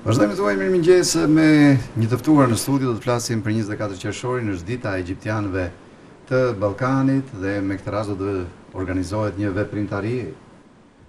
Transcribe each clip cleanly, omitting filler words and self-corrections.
Vazhdojmë të uaj mirëmëngjes me një të ftuar në studio. Do të flasim për 24 qershorin, është dita e egjiptianëve të Ballkanit dhe me këtë rast do të organizohet një veprimtari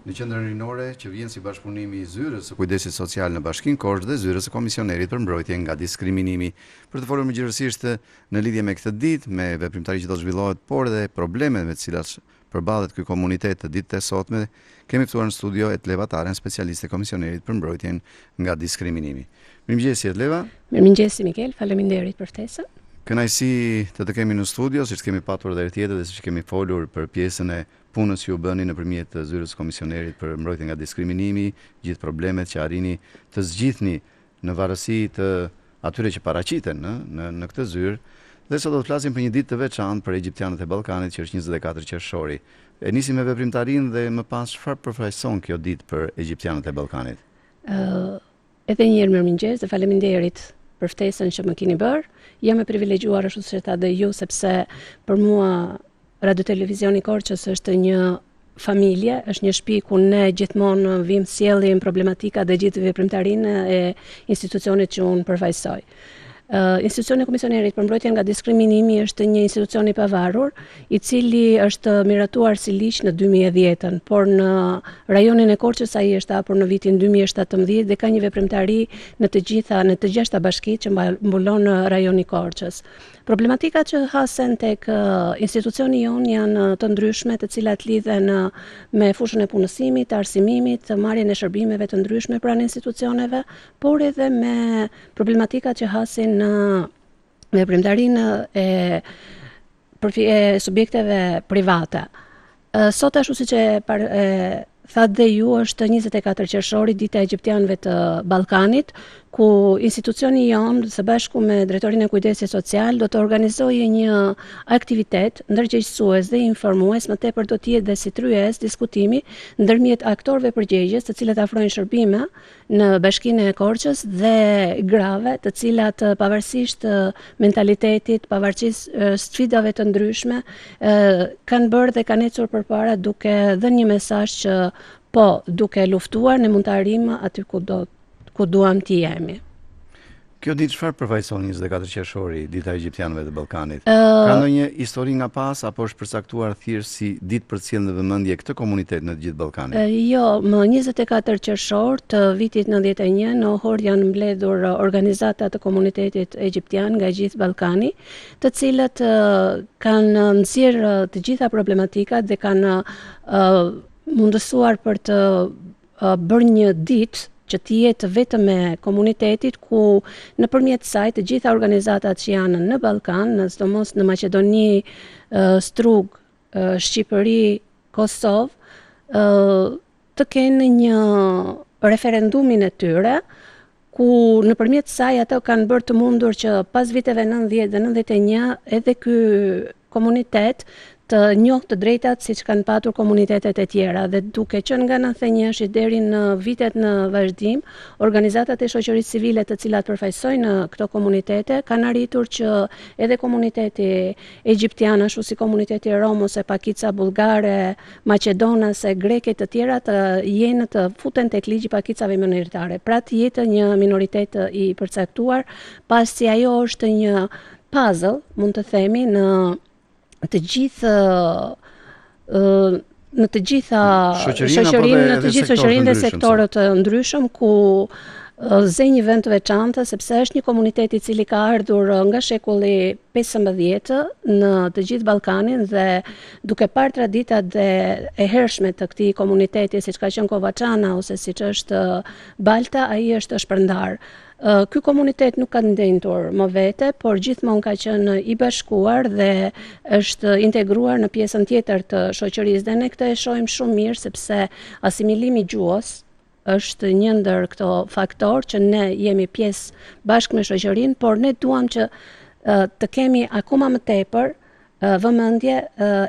në qendrën rinore që vjen si bashkëpunimi i Zyrës së Kujdesit Social në Bashkinë Korçë dhe Zyrës së Komisionerit për Mbrojtje nga Diskriminimi. Për të folur më gjithësisht në lidhje me këtë ditë, me veprimtari që do të zhvillohet, por edhe problemet me të cilat përballet ky komunitet të ditët e sotme, kemi ftuar në studio Etleva Taren, specialiste Komisionerit për Mbrojtjen nga Diskriminimi. Mirëmëngjes Etleva. Mirëmëngjes Mikel, faleminderit për ftesën. Kënaqësi të kemi në studio, siç kemi patur edhe herë tjetër dhe siç kemi folur për pjesën e punës që u bëni nëpërmjet Zyrës Komisionerit për Mbrojtje nga Diskriminimi, gjithë problemet që arrini të zgjidhni në varësi të atyre që paraqiten në këtë zyrë. Dhe sot do të flasim për një ditë të veçantë për egjiptianët e Ballkanit, që është 24 qershori. E nisim me veprimtarinë dhe më pas çfarë përfaqëson kjo ditë për egjiptianët e Ballkanit? Edhe një herë mirëmëngjes dhe faleminderit për ftesën që më keni bërë. Jam e privilegjuar ashtu siç tha dhe ju, sepse për mua Radio Televizioni Korçës është një familje, është një shtëpi ku ne gjithmonë vim sjellim problematika dhe gjithë veprimtarinë e institucionit që unë përfaqësoj. Institucioni Komisionerit për Mbrojtjen nga Diskriminimi është një institucion i pavarur, i cili është miratuar si ligj në 2010-ën, por në rajonin e Korçës ai është hapur në vitin 2017 dhe ka një veprimtari në të gjashta bashkitë që mbulon rajoni Korçës. Problematika që hasen tek institucioni jon janë të ndryshme, të cilat lidhen me fushën e punësimit, të arsimimit, të marrjen e shërbimeve të ndryshme pranë institucioneve, por edhe me problematika që hasin në veprimtarinë e subjekteve private. Sot ashtu siç e thatë dhe ju, është 24 qershori, dita e egjiptianëve të Ballkanit, ku institucioni jonë së bashku me Drejtorinë e Kujdesit Social do të organizojë një aktivitet ndërgjegjësues dhe informues, më tepër do të jetë dhe si tryez diskutimi ndërmjet aktorëve përgjegjës, të cilët afrojnë shërbime në Bashkinë e Korçës dhe grave, të cilat pavarësisht mentalitetit, pavarësisht sfidave të ndryshme, kanë bërë dhe kanë ecur përpara duke dhënë një mesazh që po, duke luftuar, ne mund të arrijmë aty ku duam të jemi. Kjo ditë çfarë përfaqëson 24 qershori, dita e egjiptianëve të Ballkanit? Ka ndonjë histori nga pas apo është përcaktuar thjesht si ditë për të sjellë në vëmendje këtë komunitet në të gjithë Ballkanin? Jo, më 24 qershor të vitit 91 në Ohor janë mbledhur organizata të komunitetit egjiptian nga gjithë Ballkani, të cilët kanë nxjerrë të gjitha problematikat dhe kanë mundësuar për të bërë një ditë që të jetë vetëm me komunitetit, ku nëpërmjet saj të gjitha organizatat që janë në Ballkan, sidomos në Maqedoni, Strug, Shqipëri, Kosovë, të kenë një referendumin e tyre, ku nëpërmjet saj ato kanë bërë të mundur që pas viteve 90 dhe 91 edhe ky komunitet të njohë të drejtat siç kanë patur komunitetet e tjera, dhe duke qenë nga 91 deri në vitet në vazhdim, organizatat e shoqërisë civile të cilat përfaqësojnë këto komunitete kanë arritur që edhe komuniteti egjiptian, ashtu si komuniteti rom ose pakica bullgare, maqedonase, greke të tjera të jenë të futen tek ligji i pakicave minoritare. Pra të jetë një minoritet i përcaktuar, pasi ajo është një puzzle, mund të themi, në të gjitha shoqërinë dhe sektorët të ndryshëm, ku zë një vend të veçantë, sepse është një komunitet i cili ka ardhur nga shekulli 15 në të gjithë Ballkanin, dhe duke parë traditat dhe e hershme të këtij komuniteti, siç ka qenë Kovaçana ose siç është Balta, ai është shpërndar. Ky komunitet nuk ka ndendur më vete, por gjithmonë ka qenë i bashkuar dhe është integruar në pjesën tjetër të shoqërisë, dhe ne këtë e shohim shumë mirë, sepse asimilimi i gjuhës është një ndër këto faktor që ne jemi pjesë bashkë me shoqërinë, por ne duam që të kemi akoma më tepër vëmendje,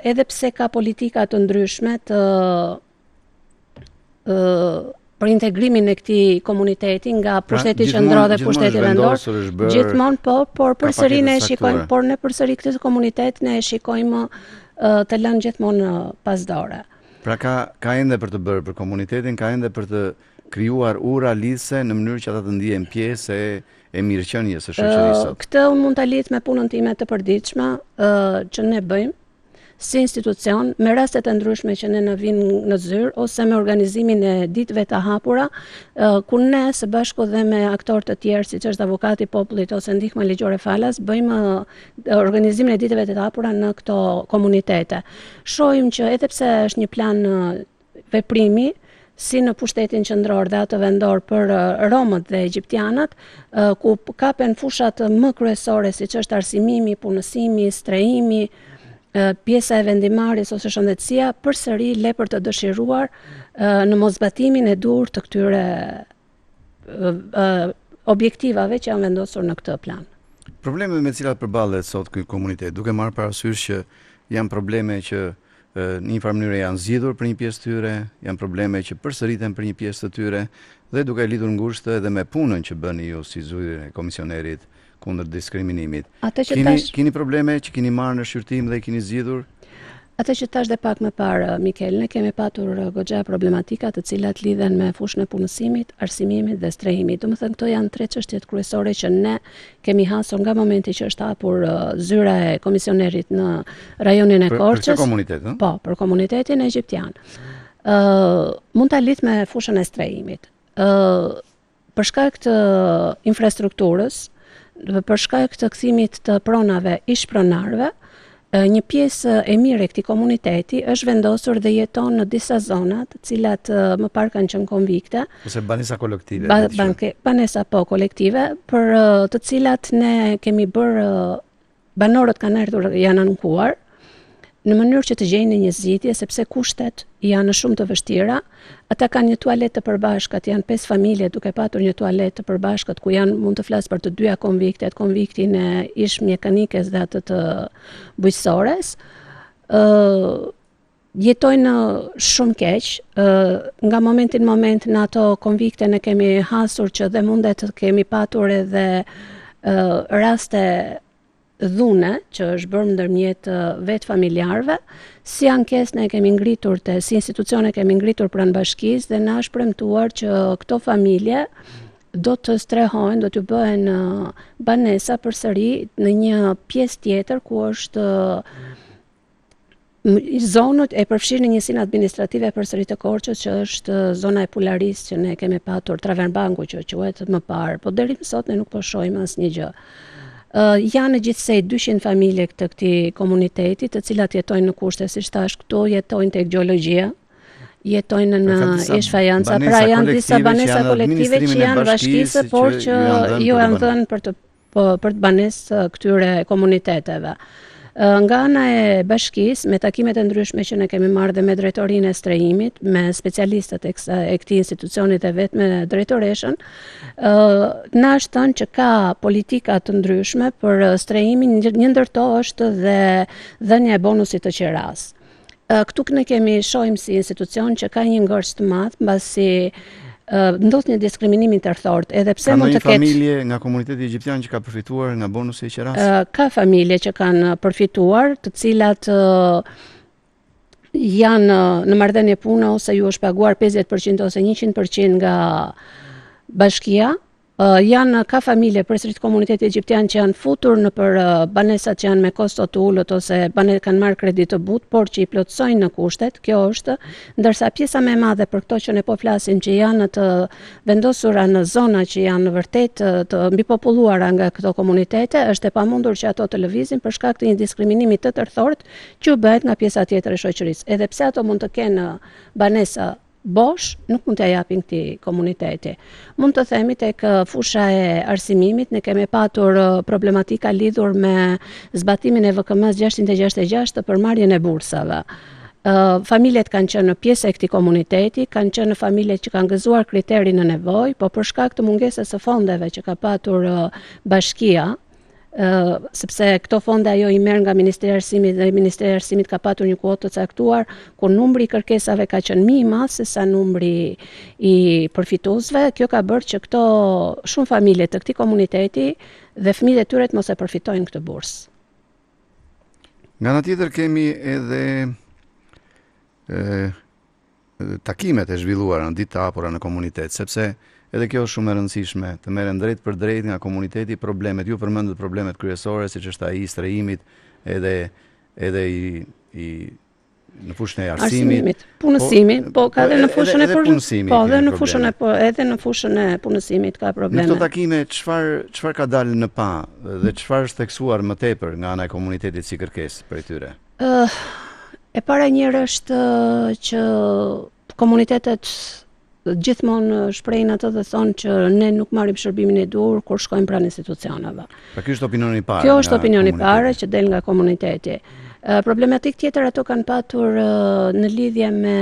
edhe pse ka politika të ndryshme për integrimin e këtij komuniteti nga pushteti qendror dhe pushteti vendor, gjithmonë po, por përsëri ne e shikojmë, por ne përsëri këtë komunitet ne e shikojmë të lënë gjithmonë pas dore. Pra ka ende për të bërë për komunitetin, ka ende për të krijuar ura lidhse në mënyrë që ata të ndihen pjesë e mirëqenies së shoqërisë sot? Këtë unë mund ta lidh me punën time të përditshme që ne bëjmë si institucion, me rastet e ndryshme që ne na vinë në zyrë, ose me organizimin e ditëve të hapura, ku ne së bashku dhe me aktorë të tjerë, siç është Avokati i Popullit ose Ndihma Ligjore Falas, bëjmë organizimin e ditëve të hapura në këto komunitete. Shohim që edhe pse është një plan veprimi, si në pushtetin qendror dhe atë vendor për romët dhe egjiptianët, ku kapen fushat më kryesore siç është arsimimi, punësimi, strehimi, pjesa e vendimarrjes ose shëndetësia, përsëri le për të dëshiruar në mosbatimin e dur të këtyre objektivave që janë vendosur në këtë plan. Probleme me cilat përballet sot ky komunitet, duke marrë parasysh që janë probleme që në një farë mënyrë janë zgjidhur për një pjesë të tyre, janë probleme që përsëriten për një pjesë të tyre, dhe duke lidhur ngushtë edhe me punën që bëni ju si zyrë e komisionerit kundër diskriminimit. Keni probleme që keni marrë në shqyrtim dhe i keni zgjidhur? Atë që tash dhe pak më parë, Mikel, ne kemi patur goxha problematika të cilat lidhen me fushën e punësimit, arsimimit dhe strehimit. Domethënë këto janë tre çështjet kryesore që ne kemi hasur nga momenti që është hapur zyra e komisionerit në rajonin e Korçës. Për komunitet, ëh? Po, për komunitetin egjiptian. Mund ta lidh me fushën e strehimit. Për shkak të infrastrukturës, për shkak të kthimit të pronave ish pronarëve, një pjesë e mirë e këtij komuniteti është vendosur dhe jeton në disa zona, të cilat më parë kanë qenë konvikte, ose banesa kolektive. Banesa po kolektive, për të cilat ne kemi bërë, banorët kanë ardhur, janë ankuar në mënyrë që të gjejnë një zgjidhje, sepse kushtet janë shumë të vështira. Ata kanë një tualet të përbashkët, janë 5 familje duke patur një tualet të përbashkët, ku janë, mund të flas për të dyja konviktet, konviktin e ish mjekanikes dhe atë të bujqësores. Jetojnë shumë keq, nga momenti në moment në ato konvikte ne kemi hasur që dhe mundet kemi patur edhe raste dhune që është bërë ndërmjet vetë familjarëve, si ankesë ne kemi ngritur si institucione kemi ngritur pranë bashkisë dhe na është premtuar që këto familje do të strehojnë, do të bëhen banesa përsëri në një pjesë tjetër ku është zonët e përfshirë në njësinë administrative përsëri të Korçës, që është zona e Pularis që ne kemi patur, Travenbanku që quhet më parë, po deri më sot ne nuk po shohim asnjë gjë. Janë gjithsej 200 familje të këtij komuniteti, të cilat jetojnë në kushte, siç thash, këtu jetojnë tek gjeologjia, jetojnë në ish fajanca, pra janë disa banesa kolektive që janë bashkisë, por që ju janë dhënë për të banesë këtyre komuniteteve. Nga ana e bashkisë, me takimet e ndryshme që ne kemi marrë dhe me drejtorinë e strehimit, me specialistët e këtij institucioni dhe vetë me drejtoreshën, na është thënë që ka politika të ndryshme për strehimin, një ndër to është dhe dhënia e bonusit të qeras. Këtu ne shohim si institucion që ka një ngërç të madh, mbasi ndodh një diskriminim interthort, edhe pse mund të ketë. Ka një familje nga komuniteti egjiptian që ka përfituar nga bonusi i qeras? Ka familje që kanë përfituar, të cilat janë në marrëdhënie pune, ose ju është paguar 50% ose 100% nga bashkia. Ka familje përsëri të komunitetit egjiptian që janë futur në për banesat që janë me kosto të ulët ose kanë marrë kredi të butë, por që i plotësojnë në kushtet. Kjo është, ndërsa pjesa më e madhe për këto që ne po flasim, që janë të vendosura në zona që janë vërtet të mbipopulluara nga këto komunitete, është e pamundur që ato të lëvizin për shkak të një diskriminimi të tërthort që bëhet nga pjesa tjetër e shoqërisë. Edhe pse ato mund të kenë banesa bosh, nuk mund t'ja japin këtij komuniteti. Mund të themi tek fusha e arsimimit, ne kemi patur problematika lidhur me zbatimin e VKM-s 666 të përmarrjen e bursave. Familjet kanë qenë në pjesë e këtij komuniteti, kanë qenë familje që kanë gëzuar kriterin në nevojë, po për shkak të mungesës së fondeve që ka patur bashkia, sepse këto fonde ajo i merr nga Ministri i Arsimit dhe Ministri i Arsimit ka patur një kuotë të caktuar, ku numri i kërkesave ka qenë më i madh se sa numri i përfituesve. Kjo ka bërë që këto shumë familje të këtij komuniteti dhe fëmijët e tyre të mos e përfitojnë këtë bursë. Nga ana tjetër kemi edhe takimet e zhvilluara në ditë të hapura në komunitet, sepse edhe kjo është shumë e rëndësishme, të merren drejt për drejt nga komuniteti problemet. Ju përmendët problemet kryesore, siç është ai i strehimit, edhe i në fushën e arsimit, punësimi, po ka edhe në fushën e punësimit. Po, edhe në fushën e punësimit ka probleme. Në këto takime çfarë ka dalë në pa dhe çfarë është theksuar më tepër nga ana e komunitetit si kërkesë prej tyre? E para njëherë është që komunitetet gjithmonë shprehin atë dhe thonë që ne nuk marrim shërbimin e dur kur shkojmë pranë institucioneve. Pra ky është opinioni i parë. Kjo është opinioni i parë që del nga komuniteti. Problematik tjetër ato kanë patur në lidhje me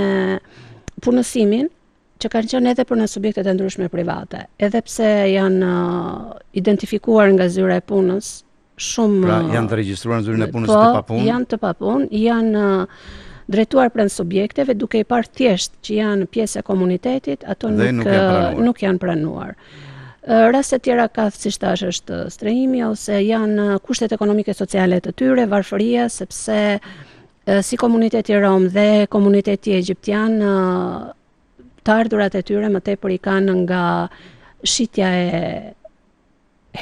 punësimin, që kanë qenë edhe për në subjektet e ndryshme private, edhe pse janë identifikuar nga zyra e punës, shumë... Pra janë të regjistruar në zyrën e punës të papunë? Janë të papunë, janë drejtuar pranë subjekteve, duke i parë thjesht që janë pjesë e komunitetit, ato nuk janë pranuar. Raste tjera ka, siç thash, është strehimi ose janë kushtet ekonomike sociale të tyre, varfëria, sepse si komuniteti rom dhe komuniteti egjiptian të ardhurat e tyre më tepër i kanë nga shitja e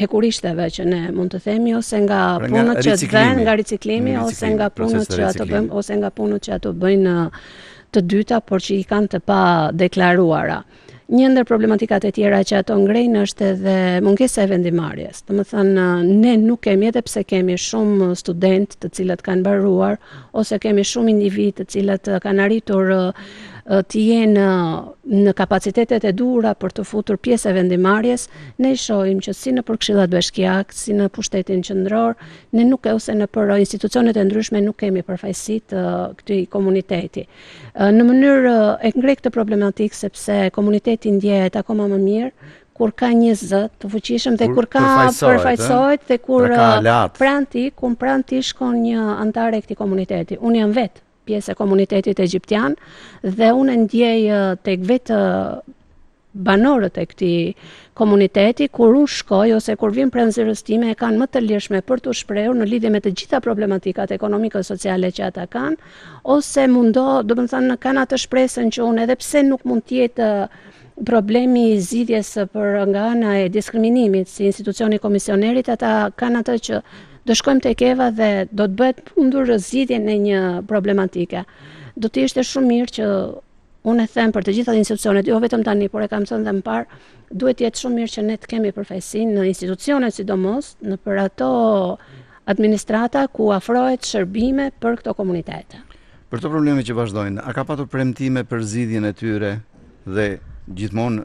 hekurishteve që ne mund të themi, ose nga punët që vënë, nga riciklimi, ose nga punët që ato bëjnë, ose nga punët që ato bëjnë të dyta, por që i kanë të pa deklaruara. Një ndër problematikat e tjera që ato ngrejnë është edhe mungesa e vendimarrjes. Domethënë ne nuk kemi, edhe pse kemi shumë student të cilët kanë mbaruar ose kemi shumë individ të cilët kanë arritur të jenë në kapacitetet e duhura për të futur pjesë e vendimarrjes, ne shohim që si në për këshillat bashkiak, si në pushtetin qendror, ne nuk ose në për institucionet e ndryshme nuk kemi përfaqësitë këtij komuniteti. Në mënyrë e ngrej këtë problematik sepse komuniteti ndjehet akoma më mirë kur ka një zë të fuqishëm dhe kur ka përfaqësohet dhe kur pranë ti shkon një antar e këtij komuniteti. Unë jam vetë pjesë e komunitetit egjiptian dhe unë ndjej tek vetë banorët e këtij komuniteti kur unë shkoj ose kur vin pranë zyrës time e kanë më të lirshme për të shprehur në lidhje me të gjitha problematikat ekonomike sociale që ata kanë, ose domethënë kanë atë shpresën që unë edhe pse nuk mund të jetë problemi i zgjidhjes për nga ana e diskriminimit si institucioni komisionerit, ata kanë atë që do shkojmë tek Eva dhe do të bëhet mundur zgjidhjen e një problematike. Do të ishte shumë mirë që unë e them për të gjitha institucionet, jo vetëm tani, por e kam thënë dhe më parë, duhet të jetë shumë mirë që ne të kemi përfaqësinë në institucionet sidomos, në për ato administrata ku afrohet shërbime për këto komunitete. Për këto probleme që vazhdojnë, a ka patur premtime për zgjidhjen e tyre dhe gjithmonë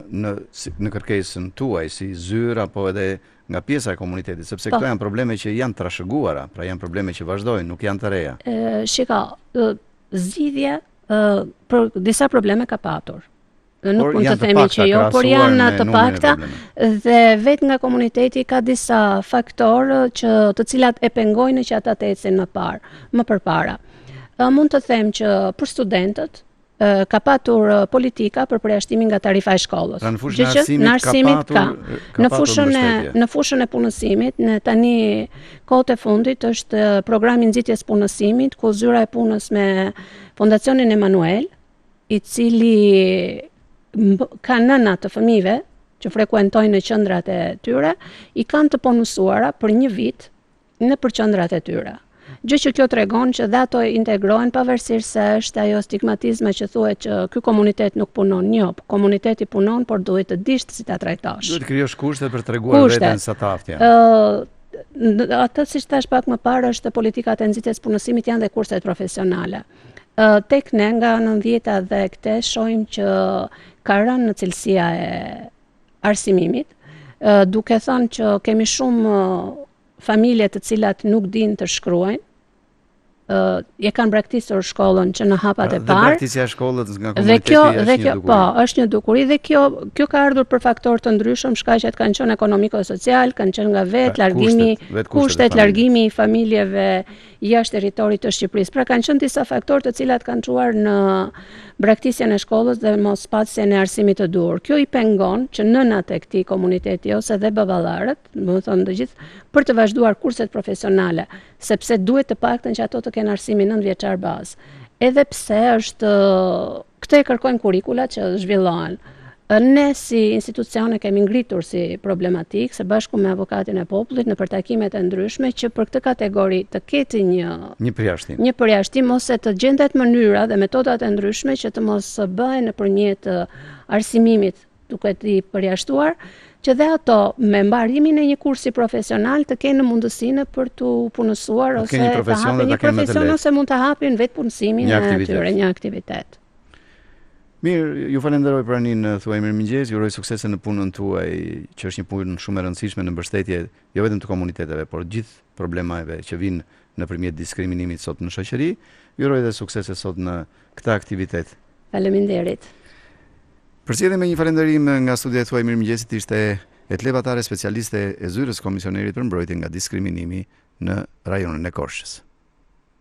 në kërkesën tuaj si zyrë apo edhe nga pjesa e komunitetit, sepse këto janë probleme që janë trashëguara, pra janë probleme që vazhdojnë, nuk janë të reja. Shika, zgjidhje për disa probleme ka patur. Nuk mund të themi që jo, por janë të pakta dhe vetë nga komuniteti ka disa faktorë të cilat e pengojnë që ata të ecin më përpara. Mund të them që për studentët ka patur politika për përjashtimin nga tarifa e shkollës. Pra në fushën e arsimit ka. Në fushën e punësimit, në tani kohët e fundit është programi nxitjes punësimit, ku zyra e punës me Fondacionin Emanuel, i cili ka nëna të fëmijëve që frekuentojnë në qendrat e tyre, i kanë të punësuara për një vit në për qendrat e tyre. Gjë që kjo tregon që dhe ato integrohen pavarësisht se është ajo stigmatizme që thuhet që ky komunitet nuk punon. Jo, komuniteti punon, por duhet të dish si ta trajtosh. Duhet krijosh kushte për treguar veten sa të aftë janë. Atë siç thash pak më parë është politikat e nxitjes punësimit janë dhe kurset profesionale. Tek ne nga 90-ta dhe këte shohim që ka rënë në cilësia e arsimimit, duke thënë që kemi shumë familje të cilat nuk dinë të shkruajnë, e kanë braktisur shkollën që në hapat e parë. Dhe praktisja e shkollës nga komuniteti është një dukuri. Po, është një dukuri dhe kjo ka ardhur për faktorë të ndryshëm, shkaqet kanë qenë ekonomiko-social, kanë qenë nga kushtet, largimi i familjeve jashtë territorit të Shqipërisë. Pra kanë qenë disa faktorë të cilat kanë çuar në braktisjen e shkollës dhe mospasjen e arsimit të duhur. Kjo i pengon që nënat e këtij komuniteti ose dhe baballarët, domethënë të gjithë, për të vazhduar kurset profesionale, sepse duhet të paktën që ato të kenë arsimin 9 vjeçar bazë. Edhe pse është këtë e kërkojnë kurrikulat që zhvillohen. Ne si institucione kemi ngritur si problematik se bashku me avokatin e popullit në përtakimet e ndryshme që për këtë kategori të ketë një përjashtim ose të gjendet mënyra dhe metodat e ndryshme që të mos bëhen nëpërmjet arsimimit duke i përjashtuar, që dhe ato me mbarimin e një kursi profesional të kenë mundësinë për të punësuar ose të hapin një profesion ose mund të hapin vetë punësimin e atyre, një aktivitet. Mirë, ju falenderoj për praninë tuaj, mirëmëngjes, ju uroj suksese në punën tuaj, që është një punë shumë e rëndësishme në mbështetje jo vetëm të komuniteteve, por gjithë problemeve që vinë nëpërmjet diskriminimit sot në shoqëri. Ju uroj edhe suksese sot në këtë aktivitet. Faleminderit. Përcjellim me një falënderim nga studiat tuaj, mirëmëngjesit, ishte Etleva Tare, specialiste e zyrës Komisionerit për Mbrojtje nga Diskriminimi në rajonin e Korçës.